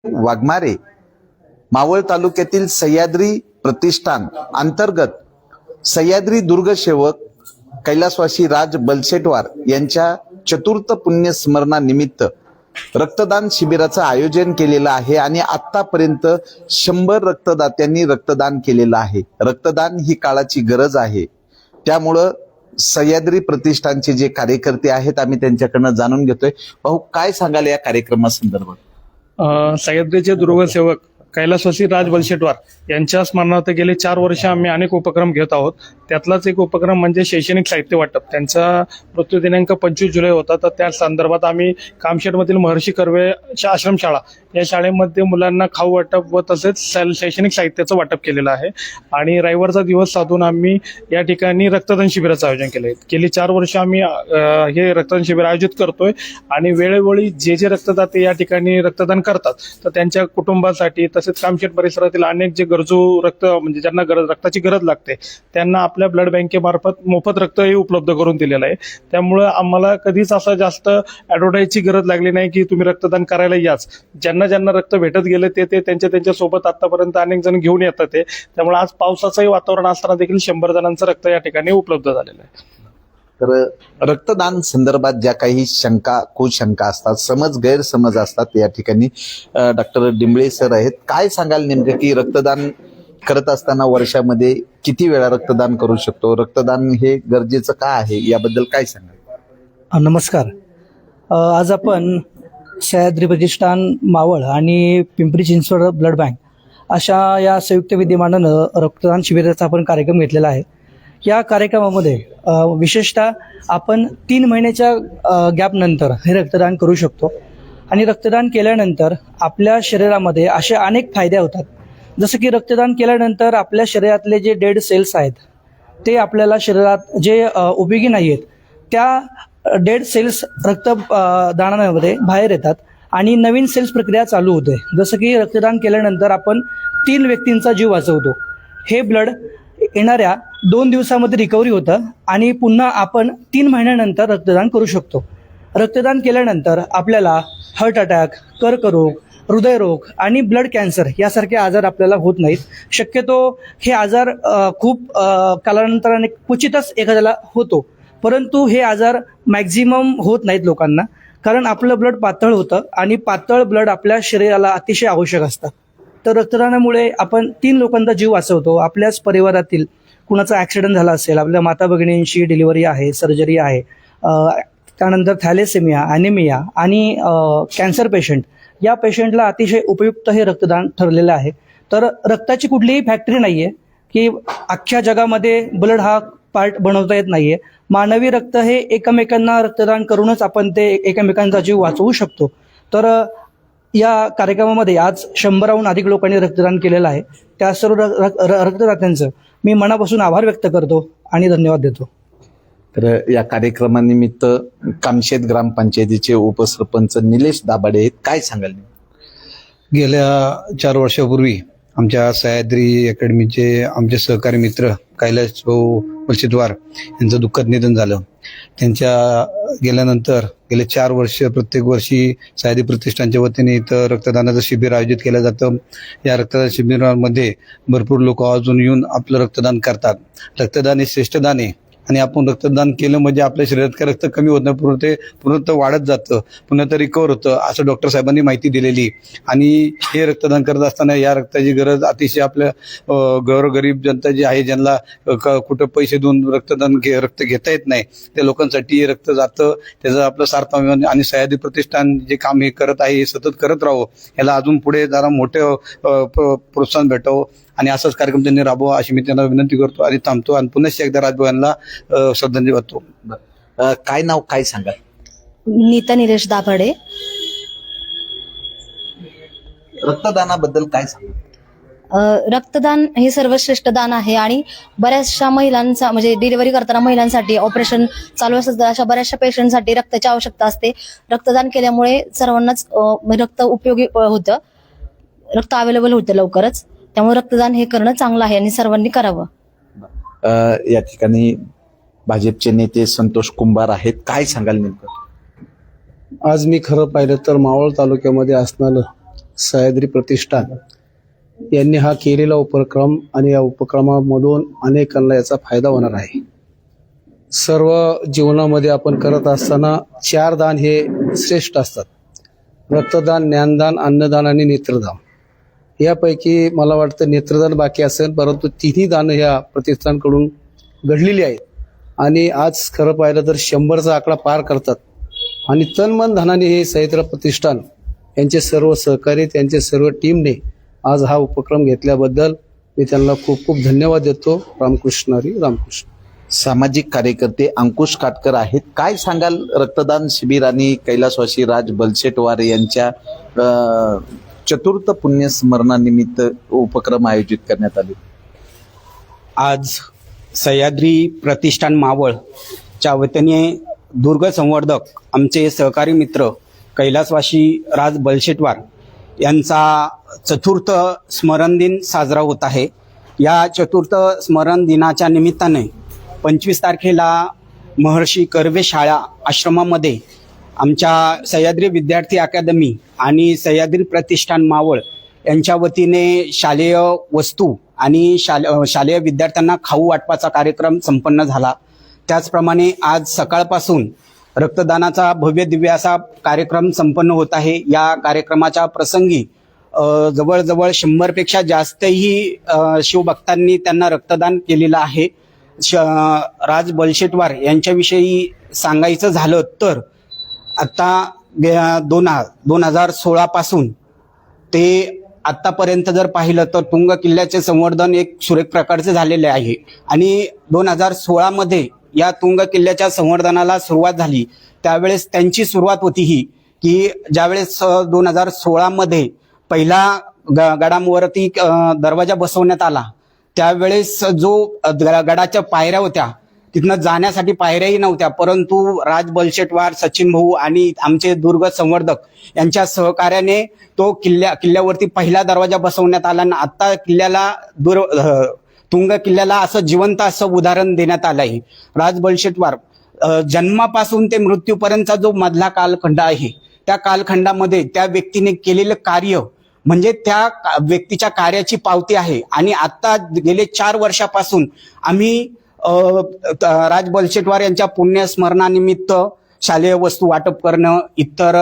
वाघमारे मावळ तालुक्यातील सह्याद्री प्रतिष्ठान अंतर्गत सह्याद्री दुर्ग सेवक कैलासवासी राज बलसेटवार यांच्या चतुर्थ पुण्य स्मरणानिमित्त रक्तदान शिबिराचं आयोजन केलेलं आहे आणि आतापर्यंत 100 रक्तदात्यांनी रक्तदान केलेलं आहे। रक्तदान ही काळाची गरज आहे, त्यामुळं सह्याद्री प्रतिष्ठानचे जे कार्यकर्ते आहेत आम्ही त्यांच्याकडनं जाणून घेतोय। भाऊ, काय सांगाल या कार्यक्रमासंदर्भात? सह्याद्रीचे दुर्गसेवक कैलासवासी राज बलसेटवार यांच्या स्मरणार्थ गेले 4 वर्ष आम्ही अनेक उपक्रम घेत आहोत। त्यातलाच एक उपक्रम म्हणजे शैक्षणिक साहित्य वाटप। त्यांचा मृत्यू दिनांक 25 जुलै होता, तर त्या संदर्भात आम्ही कामशेतमधील महर्षी कर्वे आश्रमशाळा या शाळेमध्ये मुलांना खाऊ वाटप व तसेच शैक्षणिक साहित्याचं वाटप केलेलं आहे। आणि रविवारचा दिवस साधून आम्ही या ठिकाणी रक्तदान शिबिराचं आयोजन केलं आहे। गेली 4 वर्ष आम्ही हे रक्तदान शिबिर आयोजित करतोय आणि वेळोवेळी जे रक्तदाते या ठिकाणी रक्तदान करतात तर त्यांच्या कुटुंबासाठी तसेच कामशेत परिसरातील अनेक जे गरजू रक्त म्हणजे ज्यांना रक्ताची गरज लागते त्यांना आपल्या ब्लड बँकेमार्फत मोफत रक्तही उपलब्ध करून दिलेलं आहे। त्यामुळे आम्हाला कधीच असं जास्त ॲडव्हर्टाईजची गरज लागली नाही की तुम्ही रक्तदान करायला याच। ज्यांना ज्यांना रक्त भेटत गेले ते त्यांच्या सोबत आतापर्यंत अनेक जण घेऊन येतात ते। त्यामुळे आज पावसाचंही वातावरण असताना देखील 100 जणांचं रक्त या ठिकाणी उपलब्ध झालेलं आहे। तर रक्तदान संदर्भात ज्या काही शंका कुशंका असतात, समज गैरसमज असतात, या ठिकाणी डॉक्टर डिंबळे सर आहेत। काय सांगाल नेमकं की रक्तदान करत असताना वर्षामध्ये किती वेळा रक्तदान करू शकतो, रक्तदान हे गरजेचं का आहे, याबद्दल काय सांगाल? नमस्कार। आज आपण सह्याद्री प्रतिष्ठान मावळ आणि पिंपरी चिंचवड ब्लड बँक अशा या संयुक्त विद्यमानानं रक्तदान शिबिराचा आपण कार्यक्रम घेतलेला आहे। या कार्यक्रमामध्ये विशेषतः आपण 3 महिन्याच्या गॅपनंतर हे रक्तदान करू शकतो आणि रक्तदान केल्यानंतर आपल्या शरीरामध्ये असे अनेक फायदे होतात। जसं की रक्तदान केल्यानंतर आपल्या शरीरातले जे डेड सेल्स आहेत ते आपल्याला शरीरात जे उपयोगी नाही आहेत त्या डेड सेल्स रक्तदानामध्ये बाहेर येतात आणि नवीन सेल्स प्रक्रिया चालू होते। जसं की रक्तदान केल्यानंतर आपण 3 व्यक्तींचा जीव वाचवतो। हे ब्लड येणाऱ्या 2 दिवसामध्ये रिकव्हरी होतं आणि पुन्हा आपण 3 महिन्यानंतर रक्तदान करू शकतो। रक्तदान केल्यानंतर आपल्याला हार्ट अटॅक, कर्करोग, हृदयरोग आणि ब्लड कॅन्सर यासारखे आजार आपल्याला होत नाहीत। शक्यतो हे आजार खूप कालांतराने क्वचितच एखाद्याला होतो, परंतु हे आजार मॅक्झिमम होत नाहीत लोकांना, कारण आपलं ब्लड पातळ होतं आणि पातळ ब्लड आपल्या शरीराला अतिशय आवश्यक असतं। तर रक्तदानामुळे आपण 3 लोकांचा जीव वाचवतो। आपल्याच परिवारातील कुणाचा ॲक्सिडेंट झाला असेल, आपल्या माता भगिनींची डिलिव्हरी आहे, सर्जरी आहे, त्यानंतर थॅलेसेमिया, ॲनिमिया आणि कॅन्सर पेशंट, या पेशंटला अतिशय उपयुक्त हे रक्तदान ठरलेलं आहे। तर रक्ताची कुठलीही फॅक्टरी नाही आहे की अख्ख्या जगामध्ये ब्लड हा पार्ट बनवता येत नाही आहे। मानवी रक्त हे एकमेकांना रक्तदान करूनच आपण ते एकमेकांचा जीव वाचवू शकतो। तर या कार्यक्रमामध्ये आज 100हून अधिक लोकांनी रक्तदान केलेलं आहे। त्या सर्व रक्तदात्यांचं मी मनापासून आभार व्यक्त करतो आणि धन्यवाद देतो। तर या कार्यक्रमानिमित्त कामशेत ग्रामपंचायतीचे उपसरपंच निलेश दाभाडे आहेत। काय सांगाल? गेल्या 4 वर्षापूर्वी आमच्या सह्याद्री अकॅडमीचे आमचे सहकारी मित्र कैलास भाऊ बलसेटवार यांचं दुःखद निधन झालं। त्यांच्या गेल्यानंतर गेले 4 वर्ष प्रत्येक वर्षी सह्याद्री प्रतिष्ठानच्या वतीने इथं रक्तदानाचं शिबिर आयोजित केलं जातं। या रक्तदान शिबिरामध्ये भरपूर लोक अजून येऊन आपलं रक्तदान करतात। रक्तदान हे श्रेष्ठ दान आहे आणि आपण रक्तदान केलं म्हणजे आपल्या शरीरात काय रक्त कमी होत नाही, ते पुन्हा वाढत जातं, पुन्हा ते रिकवर होतं, असं डॉक्टर साहेबांनी माहिती दिलेली। आणि हे रक्तदान करत असताना या रक्ताची गरज अतिशय आपल्या गरीब जनता जी आहे, ज्यांना कुठं पैसे देऊन रक्त घेता येत नाही, त्या लोकांसाठी हे रक्त जातं। त्याचं आपलं सार्थ आणि सह्याद्री प्रतिष्ठान जे काम हे करत आहे हे सतत करत राहावं, याला अजून पुढे जरा मोठं प्रोत्साहन भेटावं आणि असाच कार्यक्रम त्यांनी राबवा अशी मी त्यांना विनंती करतो आणि थांबतो आणि पुन्हा एकदा राजभाऊ यांना श्रद्धांजली वाहतो। काय नाव, काय सांगाल? नीता निलेश दाभाडे। रक्तदानाबद्दल काय सांगाल? रक्तदान हे सर्वश्रेष्ठ दान आहे आणि बऱ्याचशा महिलांचा म्हणजे डिलिव्हरी करताना महिलांसाठी ऑपरेशन चालू असतात, अशा बऱ्याचशा पेशंटसाठी रक्ताची आवश्यकता असते। रक्तदान केल्यामुळे सर्वांनाच रक्त उपयोगी होतं, रक्त अवेलेबल होतं लवकरच। त्यामुळे रक्तदान हे करणं चांगलं आहे आणि सर्वांनी करावं। या ठिकाणी भाजपचे नेते संतोष कुंभार आहेत। काय सांगाल नेमकं? आज मी खरं पाहिलं तर मावळ तालुक्यामध्ये असणारं सह्याद्री प्रतिष्ठान यांनी हा केलेला उपक्रम आणि या उपक्रमामधून अनेकांना याचा फायदा होणार आहे. सर्व जीवनामध्ये आपण करत असताना 4 दान हे श्रेष्ठ असतात. रक्तदान, ज्ञानदान, अन्नदान आणि नेत्रदान. यापैकी मला वाटतं नेत्रदान बाकी असेल, परंतु तिन्ही दानं ह्या प्रतिष्ठानकडून घडलेली आहेत आणि आज खरं पाहिलं तर 100चा आकडा पार करतात. आणि तन मन धनाने हे सह्याद्री प्रतिष्ठान यांचे सर्व सहकारी, त्यांचे सर्व टीमने आज हा उपक्रम घेतल्याबद्दल मी त्यांना खूप खूप धन्यवाद देतो. रामकृष्ण हरी, रामकृष्ण. सामाजिक कार्यकर्ते अंकुश काटकर आहेत. काय सांगाल रक्तदान शिबिर आणि कैलासवासी राज बलशेटवार यांच्या चतुर्थ पुण्यस्मरणानिमित्त उपक्रम आयोजित करण्यात आले? आज सह्याद्री प्रतिष्ठान मावळच्या वतीने दुर्ग संवर्धक आमचे सहकारी मित्र कैलासवासी राज बलशेटवार यांचा चतुर्थ स्मरण दिन साजरा होत आहे. या चतुर्थ स्मरण दिनाच्या निमित्ताने 25 तारखेला महर्षी कर्वे शाळा आश्रमामध्ये आमच्या सह्याद्री विद्यार्थी अकादमी आणि सह्याद्री प्रतिष्ठान मावळ यांच्या वतीने शालेय वस्तू आणि शालेय विद्यार्थ्यांना खाऊ वाटपाचा कार्यक्रम संपन्न झाला. त्याचप्रमाणे आज सकाळपासून रक्तदानाचा भव्य दिव्य असा कार्यक्रम संपन्न होत आहे. या कार्यक्रमाच्या प्रसंगी जवळजवळ 100पेक्षा जास्तही शिवभक्तांनी त्यांना रक्तदान केलेलं आहे. राज बलशेटवार यांच्याविषयी सांगायचं झालं तर आता 2016 पासून ते आत्तापर्यंत जर पाहिलं तर तुंग किल्ल्याचे संवर्धन एक सुरेख प्रकारचे झालेले आहे. आणि 2016 या तुंग किल्ल्याच्या संवर्धनाला सुरुवात झाली. त्यावेळेस त्यांची सुरुवात होती ही की ज्यावेळेस 2016 पहिला गडावरती दरवाजा बसवण्यात आला, त्यावेळेस जो गडाच्या पायऱ्या होत्या तिथनं जाण्यासाठी पायऱ्याही नव्हत्या, परंतु राज बलशेटवार, सचिन भाऊ आणि आमचे दुर्ग संवर्धक यांच्या सहकार्याने तो किल्ल्यावरती पहिला दरवाजा बसवण्यात आला. आणि आता किल्ल्याला तुंग किल्ल्याला असं जिवंत असं उदाहरण देण्यात आलं आहे. राज बलशेटवार जन्मापासून ते मृत्यूपर्यंतचा जो मधला कालखंड आहे, त्या कालखंडामध्ये त्या व्यक्तीने केलेलं कार्य म्हणजे त्या व्यक्तीच्या कार्याची पावती आहे. आणि आता गेले 4 वर्षापासून आम्ही राज बलशेटवार यांच्या पुण्यस्मरणानिमित्त शालेय वस्तू वाटप करणं, इतर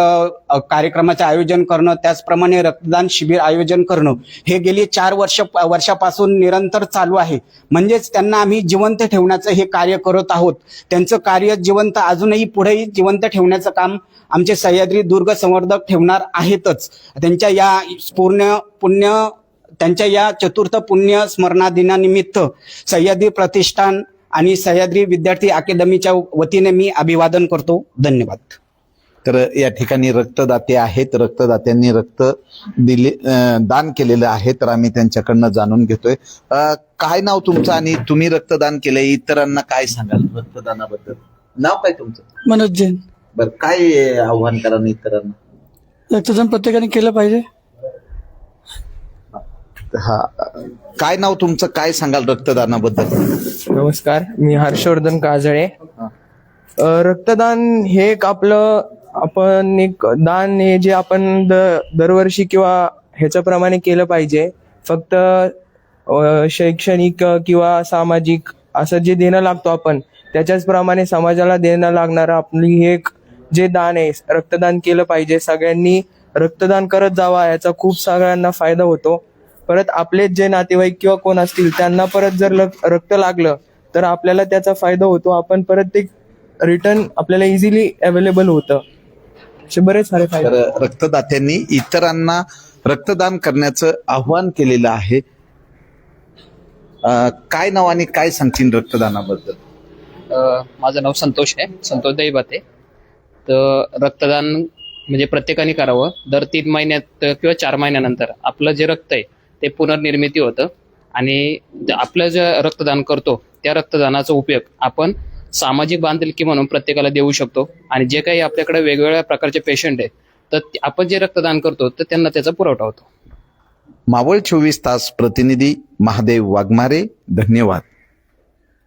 कार्यक्रमाचे आयोजन करणं, त्याचप्रमाणे रक्तदान शिबिर आयोजन करणं हे गेली 4 वर्षापासून निरंतर चालू आहे. म्हणजेच त्यांना आम्ही जिवंत ठेवण्याचं हे कार्य करत आहोत. त्यांचं कार्य जिवंत अजूनही पुढेही जिवंत ठेवण्याचं काम आमचे सह्याद्री दुर्ग संवर्धक ठेवणार आहेतच. त्यांच्या या चतुर्थ पुण्य स्मरणा दिनानिमित्त सह्याद्री प्रतिष्ठान आणि सह्याद्री विद्यार्थी अकादमीच्या वतीने मी अभिवादन करतो. धन्यवाद. तर या ठिकाणी रक्तदाते आहेत, रक्तदात्यांनी रक्त दान केलेलं आहे, तर आम्ही त्यांच्याकडनं जाणून घेतोय. काय नाव तुमचं आणि तुम्ही रक्तदान केलंय, इतरांना काय सांगाल रक्तदानाबद्दल? नाव काय तुमचं? मनोज जैन. बरं, काय आव्हान करा इतरांना? रक्तदान प्रत्येकाने केलं पाहिजे. हा, काय नाव तुमचं, काय सांगाल रक्तदानाबद्दल? नमस्कार, मी हर्षवर्धन काजळे. रक्तदान हे एक आपण एक दान हे जे आपण दरवर्षी किंवा ह्याच्याप्रमाणे केलं पाहिजे. फक्त शैक्षणिक किंवा सामाजिक असं जे देणं लागतो आपण त्याच्याच प्रमाणे समाजाला देणं लागणारं आपली हे एक जे दान आहे, रक्तदान केलं पाहिजे. सगळ्यांनी रक्तदान करत जावा, याचा खूप सगळ्यांना फायदा होतो. परत आपले जे नातेवाईक किंवा कोण असतील त्यांना परत जर रक्त लागलं तर आपल्याला त्याचा फायदा होतो. आपण परत ते रिटर्न आपल्याला इझिली अवेलेबल होतं. असे बरेच सारे फायदे. तर रक्तदात्यांनी इतरांना रक्तदान करण्याचं आव्हान केलेलं आहे. काय नाव आणि काय सांगतील रक्तदानाबद्दल? माझं नाव संतोष आहे, संतोष दैबते. तर रक्तदान म्हणजे प्रत्येकाने करावं. दर 3 महिन्यात किंवा 4 महिन्यानंतर आपलं जे रक्त आहे ते पुनर्निर्मिती होतं आणि आपलं जे रक्तदान करतो त्या रक्तदानाचा उपयोग आपण सामाजिक बांधिलकी म्हणून प्रत्येकाला देऊ शकतो. आणि जे काही आपल्याकडे वेगवेगळ्या प्रकारचे पेशंट आहेत तर आपण जे रक्तदान करतो तर त्यांना त्याचा पुरवठा होतो. मावळ 24 तास प्रतिनिधी महादेव वाघमारे, धन्यवाद.